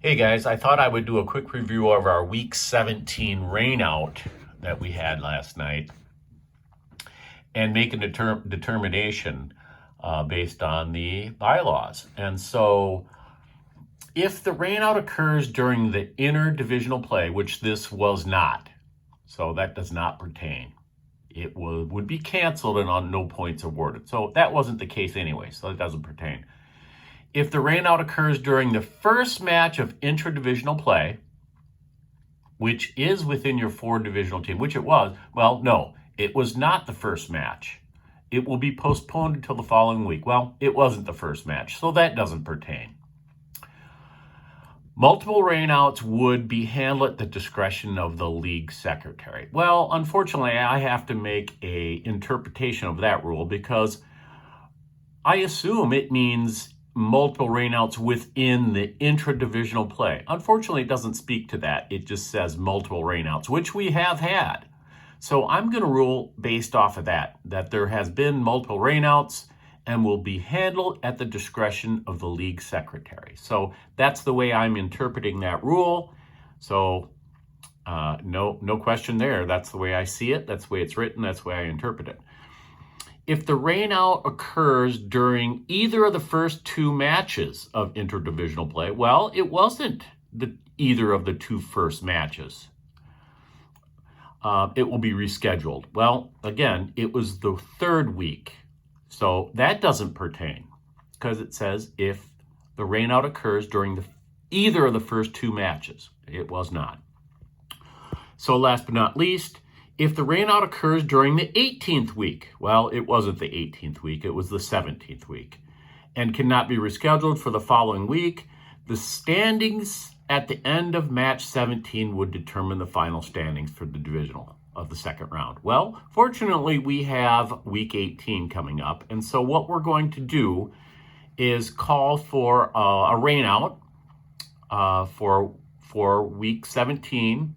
Hey guys, I thought I would do a quick review of our Week 17 rainout that we had last night and make a determination based on the bylaws. And so if the rainout occurs during the interdivisional play, which this was not, so that does not pertain, it would be canceled and on no points awarded. So that wasn't the case anyway, so it doesn't pertain. If the rainout occurs during the first match of intradivisional play, which is within your 4-divisional team, which it was, well, no, it was not the first match. It will be postponed until the following week. Well, it wasn't the first match, so that doesn't pertain. Multiple rainouts would be handled at the discretion of the league secretary. Well, unfortunately, I have to make an interpretation of that rule because I assume it means multiple rainouts within the intradivisional play. Unfortunately, it doesn't speak to that. It just says multiple rainouts, which we have had. So I'm going to rule based off of that there has been multiple rainouts and will be handled at the discretion of the league secretary. So that's the way I'm interpreting that rule. So no question there. That's the way I see it. That's the way it's written. That's the way I interpret it. If the rainout occurs during either of the first two matches of interdivisional play, well, it wasn't either of the two first matches. It will be rescheduled. Well, again, it was the third week. So that doesn't pertain because it says if the rainout occurs during either of the first two matches. It was not. So last but not least, if the rainout occurs during the 18th week, well, it wasn't the 18th week, it was the 17th week, and cannot be rescheduled for the following week, the standings at the end of match 17 would determine the final standings for the divisional of the second round. Well, fortunately, we have week 18 coming up, and so what we're going to do is call for a rainout for week 17.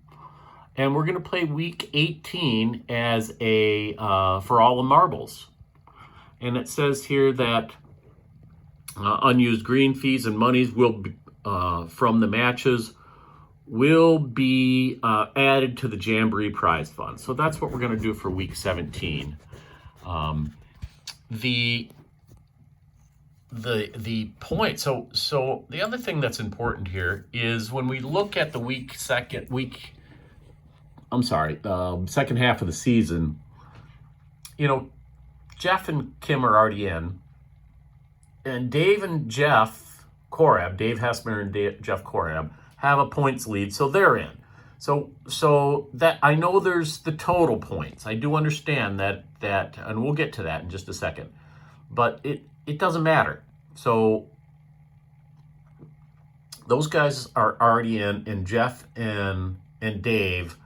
And we're going to play week 18 as a for all the marbles. And it says here that unused green fees and monies will be, from the matches will be added to the Jamboree Prize Fund. So that's what we're going to do for week 17. The point. So the other thing that's important here is when we look at the second half of the season, Jeff and Kim are already in, and Dave and Jeff Korab, Dave Hessmer and Jeff Korab, have a points lead, so they're in. So that I know there's the total points. I do understand that, and we'll get to that in just a second, but it doesn't matter. So those guys are already in, and Jeff and Dave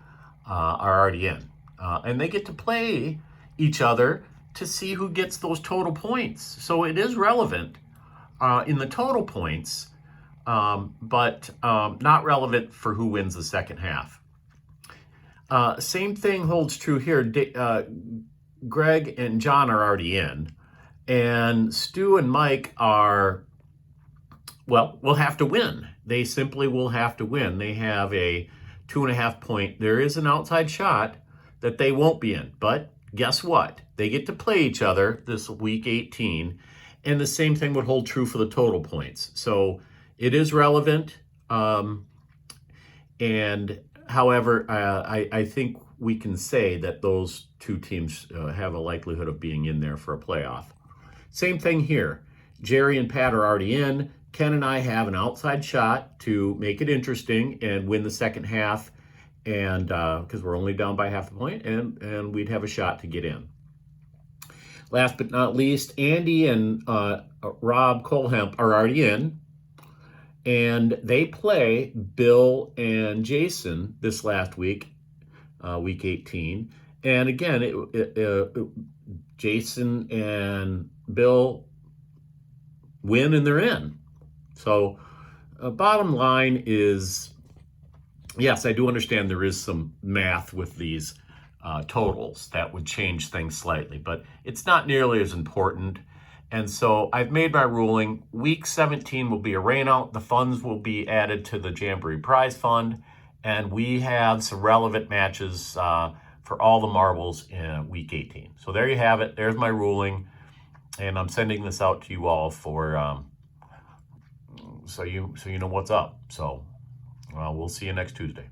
are already in. And they get to play each other to see who gets those total points. So it is relevant in the total points, but not relevant for who wins the second half. Same thing holds true here. Greg and John are already in, and Stu and Mike will have to win. They simply will have to win. They have a 2.5 point. There is an outside shot that they won't be in, but guess what? They get to play each other this week 18, and the same thing would hold true for the total points. So it is relevant, and however, I think we can say that those two teams have a likelihood of being in there for a playoff. Same thing here. Jerry and Pat are already in. Ken and I have an outside shot to make it interesting and win the second half, and because we're only down by half a point, and we'd have a shot to get in. Last but not least, Andy and Rob Colehemp are already in, and they play Bill and Jason this last week, week 18. And again, Jason and Bill win and they're in. So bottom line is, yes, I do understand there is some math with these totals that would change things slightly, but it's not nearly as important. And so I've made my ruling. Week 17 will be a rainout. The funds will be added to the Jamboree Prize Fund. And we have some relevant matches for all the marbles in week 18. So there you have it. There's my ruling. And I'm sending this out to you all for so you know what's up. So we'll see you next Tuesday.